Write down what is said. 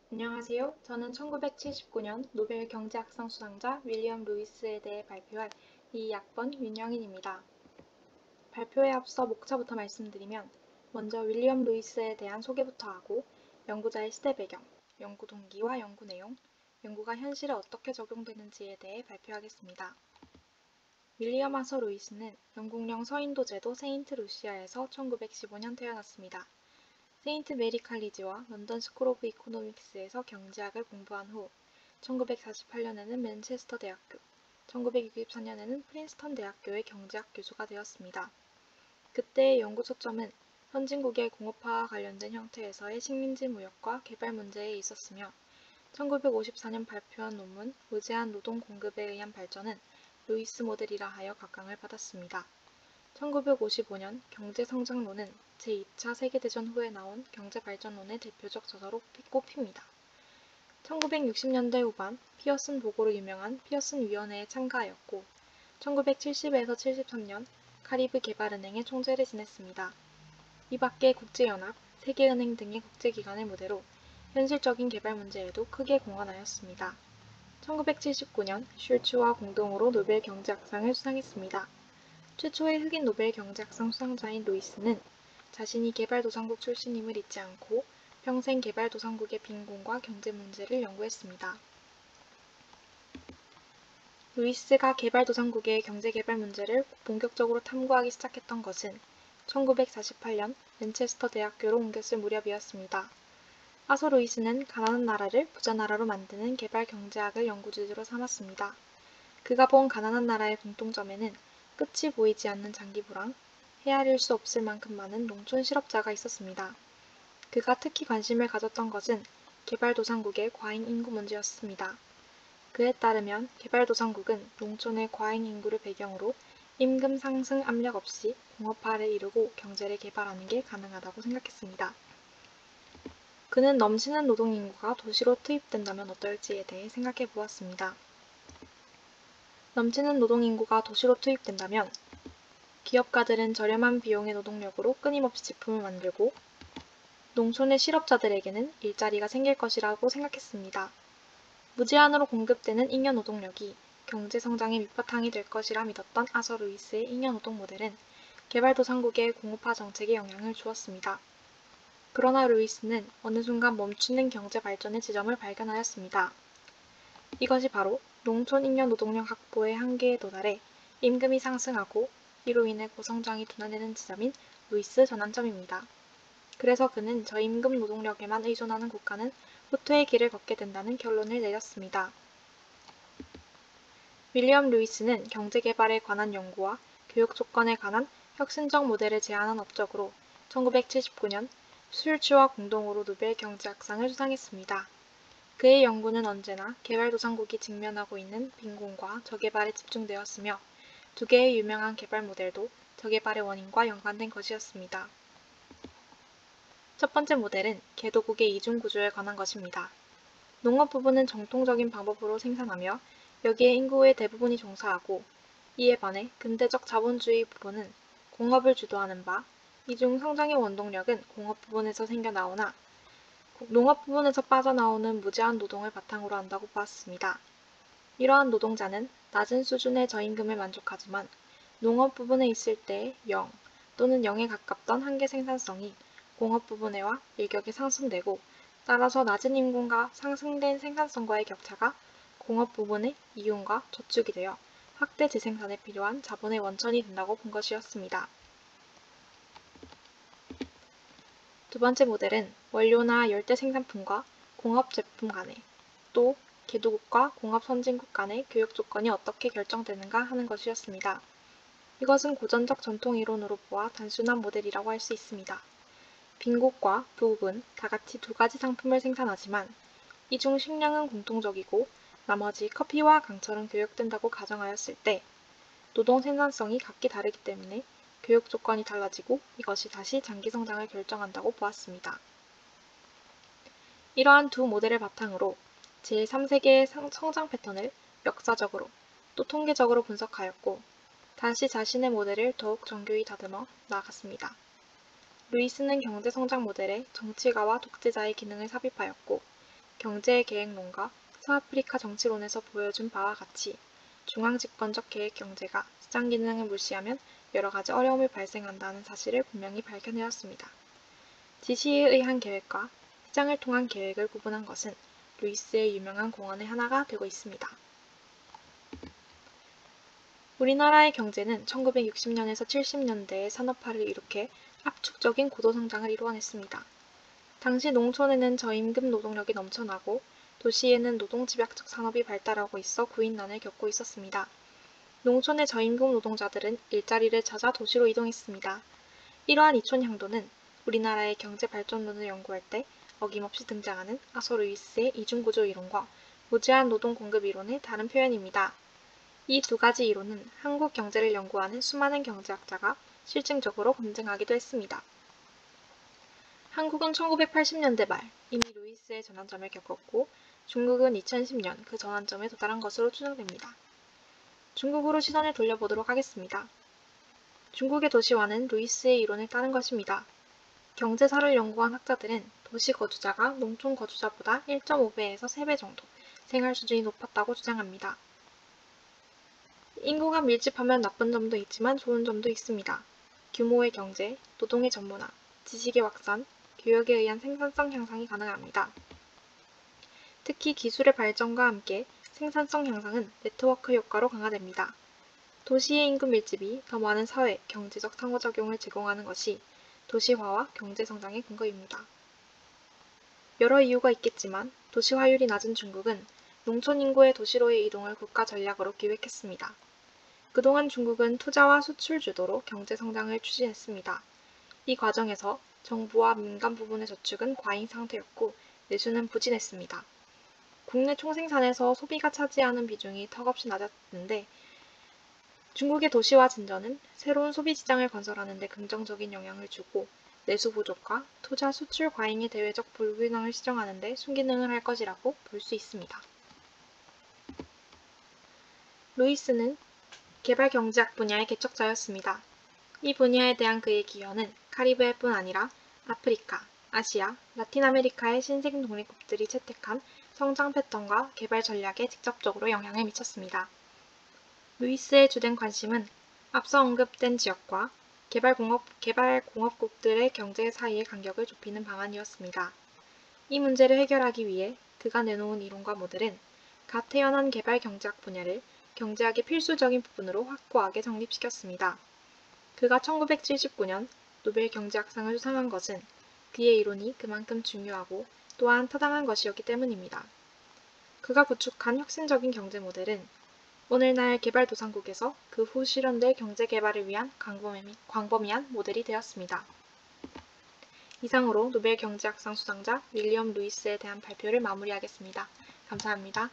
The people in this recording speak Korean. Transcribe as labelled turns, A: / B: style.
A: 안녕하세요. 저는 1979년 노벨 경제학상 수상자 윌리엄 루이스에 대해 발표할 이 학번 윤영인입니다. 발표에 앞서 목차부터 말씀드리면 먼저 윌리엄 루이스에 대한 소개부터 하고 연구자의 시대 배경, 연구 동기와 연구 내용, 연구가 현실에 어떻게 적용되는지에 대해 발표하겠습니다. 윌리엄 아서 루이스는 영국령 서인도 제도 세인트 루시아에서 1915년 태어났습니다. 세인트 메리 칼리지와 런던 스쿨 오브 이코노믹스에서 경제학을 공부한 후 1948년에는 맨체스터 대학교, 1964년에는 프린스턴 대학교의 경제학 교수가 되었습니다. 그때의 연구 초점은 선진국의 공업화와 관련된 형태에서의 식민지 무역과 개발 문제에 있었으며 1954년 발표한 논문 무제한 노동 공급에 의한 발전은 루이스 모델이라 하여 각광을 받았습니다. 1955년 경제성장론은 제2차 세계대전 후에 나온 경제발전론의 대표적 저서로 꼽힙니다. 1960년대 후반 피어슨 보고로 유명한 피어슨 위원회에 참가하였고 1970에서 73년 카리브 개발은행의 총재를 지냈습니다. 이 밖에 국제연합, 세계은행 등의 국제기관을 무대로 현실적인 개발 문제에도 크게 공헌하였습니다. 1979년 슐츠와 공동으로 노벨 경제학상을 수상했습니다. 최초의 흑인 노벨 경제학상 수상자인 루이스는 자신이 개발도상국 출신임을 잊지 않고 평생 개발도상국의 빈곤과 경제 문제를 연구했습니다. 루이스가 개발도상국의 경제개발 문제를 본격적으로 탐구하기 시작했던 것은 1948년 맨체스터 대학교로 옮겼을 무렵이었습니다. 아서 루이스는 가난한 나라를 부자 나라로 만드는 개발 경제학을 연구 주제로 삼았습니다. 그가 본 가난한 나라의 공통점에는 끝이 보이지 않는 장기 불황, 헤아릴 수 없을 만큼 많은 농촌 실업자가 있었습니다. 그가 특히 관심을 가졌던 것은 개발도상국의 과잉 인구 문제였습니다. 그에 따르면 개발도상국은 농촌의 과잉 인구를 배경으로 임금 상승 압력 없이 공업화를 이루고 경제를 개발하는 게 가능하다고 생각했습니다. 그는 넘치는 노동 인구가 도시로 투입된다면 어떨지에 대해 생각해 보았습니다. 넘치는 노동 인구가 도시로 투입된다면 기업가들은 저렴한 비용의 노동력으로 끊임없이 제품을 만들고 농촌의 실업자들에게는 일자리가 생길 것이라고 생각했습니다. 무제한으로 공급되는 잉여 노동력이 경제 성장의 밑바탕이 될 것이라 믿었던 아서 루이스의 잉여 노동 모델은 개발도상국의 공업화 정책에 영향을 주었습니다. 그러나 루이스는 어느 순간 멈추는 경제 발전의 지점을 발견하였습니다. 이것이 바로 농촌 잉여 노동력 확보의 한계에 도달해 임금이 상승하고 이로 인해 고성장이 둔화되는 지점인 루이스 전환점입니다. 그래서 그는 저임금 노동력에만 의존하는 국가는 후퇴의 길을 걷게 된다는 결론을 내렸습니다. 윌리엄 루이스는 경제개발에 관한 연구와 교육 조건에 관한 혁신적 모델을 제안한 업적으로 1979년 슐츠와 공동으로 노벨 경제학상을 수상했습니다. 그의 연구는 언제나 개발도상국이 직면하고 있는 빈곤과 저개발에 집중되었으며 두 개의 유명한 개발 모델도 저개발의 원인과 연관된 것이었습니다. 첫 번째 모델은 개도국의 이중 구조에 관한 것입니다. 농업 부분은 정통적인 방법으로 생산하며 여기에 인구의 대부분이 종사하고 이에 반해 근대적 자본주의 부분은 공업을 주도하는 바 이중 성장의 원동력은 공업 부분에서 생겨나오나 농업 부분에서 빠져나오는 무제한 노동을 바탕으로 한다고 보았습니다. 이러한 노동자는 낮은 수준의 저임금에 만족하지만 농업 부분에 있을 때 0 또는 0에 가깝던 한계 생산성이 공업 부분에와 일격에 상승되고 따라서 낮은 임금과 상승된 생산성과의 격차가 공업 부분의 이윤과 저축이 되어 확대 재생산에 필요한 자본의 원천이 된다고 본 것이었습니다. 두 번째 모델은 원료나 열대 생산품과 공업 제품 간의 또 개도국과 공업 선진국 간의 교육 조건이 어떻게 결정되는가 하는 것이었습니다. 이것은 고전적 전통 이론으로 보아 단순한 모델이라고 할 수 있습니다. 빈곳과 부국은 다 같이 두 가지 상품을 생산하지만 이 중 식량은 공통적이고 나머지 커피와 강철은 교역된다고 가정하였을 때 노동 생산성이 각기 다르기 때문에 교육 조건이 달라지고 이것이 다시 장기 성장을 결정한다고 보았습니다. 이러한 두 모델을 바탕으로 제3세계의 성장 패턴을 역사적으로 또 통계적으로 분석하였고 다시 자신의 모델을 더욱 정교히 다듬어 나아갔습니다. 루이스는 경제성장 모델에 정치가와 독재자의 기능을 삽입하였고 경제계획론과 서아프리카 정치론에서 보여준 바와 같이 중앙집권적 계획경제가 시장 기능을 무시하면 여러 가지 어려움이 발생한다는 사실을 분명히 밝혀내었습니다. 지시에 의한 계획과 시장을 통한 계획을 구분한 것은 루이스의 유명한 공언의 하나가 되고 있습니다. 우리나라의 경제는 1960년에서 70년대에 산업화를 이룩해 압축적인 고도성장을 이루어냈습니다. 당시 농촌에는 저임금 노동력이 넘쳐나고 도시에는 노동집약적 산업이 발달하고 있어 구인난을 겪고 있었습니다. 농촌의 저임금 노동자들은 일자리를 찾아 도시로 이동했습니다. 이러한 이촌 향도는 우리나라의 경제발전론을 연구할 때 어김없이 등장하는 아서 루이스의 이중구조 이론과 무제한 노동 공급 이론의 다른 표현입니다. 이 두 가지 이론은 한국 경제를 연구하는 수많은 경제학자가 실증적으로 검증하기도 했습니다. 한국은 1980년대 말 이미 루이스의 전환점을 겪었고 중국은 2010년 그 전환점에 도달한 것으로 추정됩니다. 중국으로 시선을 돌려보도록 하겠습니다. 중국의 도시화는 루이스의 이론을 따른 것입니다. 경제사를 연구한 학자들은 도시 거주자가 농촌 거주자보다 1.5배에서 3배 정도 생활 수준이 높았다고 주장합니다. 인구가 밀집하면 나쁜 점도 있지만 좋은 점도 있습니다. 규모의 경제, 노동의 전문화, 지식의 확산, 교역에 의한 생산성 향상이 가능합니다. 특히 기술의 발전과 함께 생산성 향상은 네트워크 효과로 강화됩니다. 도시의 인구 밀집이 더 많은 사회, 경제적 상호작용을 제공하는 것이 도시화와 경제성장의 근거입니다. 여러 이유가 있겠지만 도시화율이 낮은 중국은 농촌 인구의 도시로의 이동을 국가 전략으로 기획했습니다. 그동안 중국은 투자와 수출 주도로 경제성장을 추진했습니다. 이 과정에서 정부와 민간 부분의 저축은 과잉 상태였고 내수는 부진했습니다. 국내 총생산에서 소비가 차지하는 비중이 턱없이 낮았는데 중국의 도시화 진전은 새로운 소비 시장을 건설하는 데 긍정적인 영향을 주고 내수 부족과 투자 수출 과잉의 대외적 불균형을 시정하는 데 순기능을 할 것이라고 볼 수 있습니다. 루이스는 개발경제학 분야의 개척자였습니다. 이 분야에 대한 그의 기여는 카리브해뿐 아니라 아프리카, 아시아, 라틴 아메리카의 신생 독립국들이 채택한 성장 패턴과 개발 전략에 직접적으로 영향을 미쳤습니다. 루이스의 주된 관심은 앞서 언급된 지역과 개발공업국들의 경제 사이의 간격을 좁히는 방안이었습니다. 이 문제를 해결하기 위해 그가 내놓은 이론과 모델은 갓 태어난 개발경제학 분야를 경제학의 필수적인 부분으로 확고하게 정립시켰습니다. 그가 1979년 노벨 경제학상을 수상한 것은 그의 이론이 그만큼 중요하고 또한 타당한 것이었기 때문입니다. 그가 구축한 혁신적인 경제 모델은 오늘날 개발도상국에서 그 후 실현될 경제개발을 위한 광범위한 모델이 되었습니다. 이상으로 노벨 경제학상 수상자 윌리엄 루이스에 대한 발표를 마무리하겠습니다. 감사합니다.